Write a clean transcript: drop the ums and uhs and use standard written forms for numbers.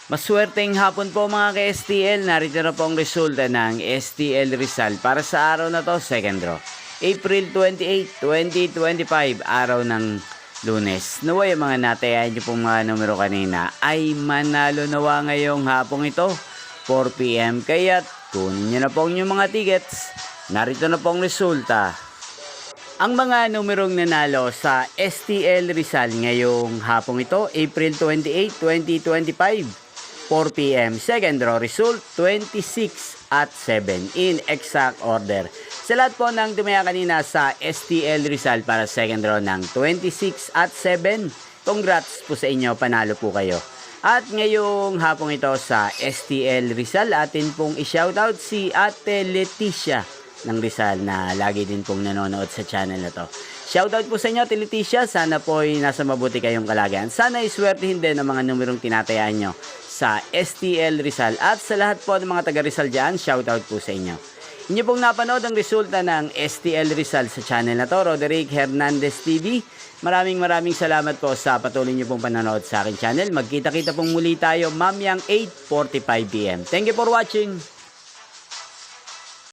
Maswerteng hapon po mga ka-STL. Narito na po ang resulta ng STL Rizal para sa araw na to, second draw. April 28, 2025, araw ng Lunes. Naway ang mga natayan nyo pong mga numero kanina ay manalo nawa ngayong hapong ito, 4 PM. Kaya't kunin nyo na po ang inyong mga tickets. Narito na po ang resulta. Ang mga numerong nanalo sa STL Rizal ngayong hapong ito, April 28, 2025. 4 PM. Second draw result, 26 at 7 in exact order. Sa lahat po ng tumaya kanina sa STL Rizal para second draw ng 26 at 7, congrats po sa inyo, panalo po kayo. At ngayong hapong ito sa STL Rizal, atin pong i-shoutout si Ate Leticia ng Rizal na lagi din pong nanonood sa channel na to. Shoutout po sa inyo, Ate Leticia. Sana po ay nasa mabuti kayong kalagayan. Sana iswertihin din ang mga numerong tinatayaan nyo sa STL Rizal. At sa lahat po ng mga taga Rizal dyan, shoutout po sa inyo. Inyo pong napanood ang resulta ng STL Rizal sa channel na to, Roderick Hernandez TV. Maraming salamat po sa patuloy nyo pong panonood sa aking channel. Magkita-kita pong muli tayo mamayang 8:45 PM. Thank you for watching.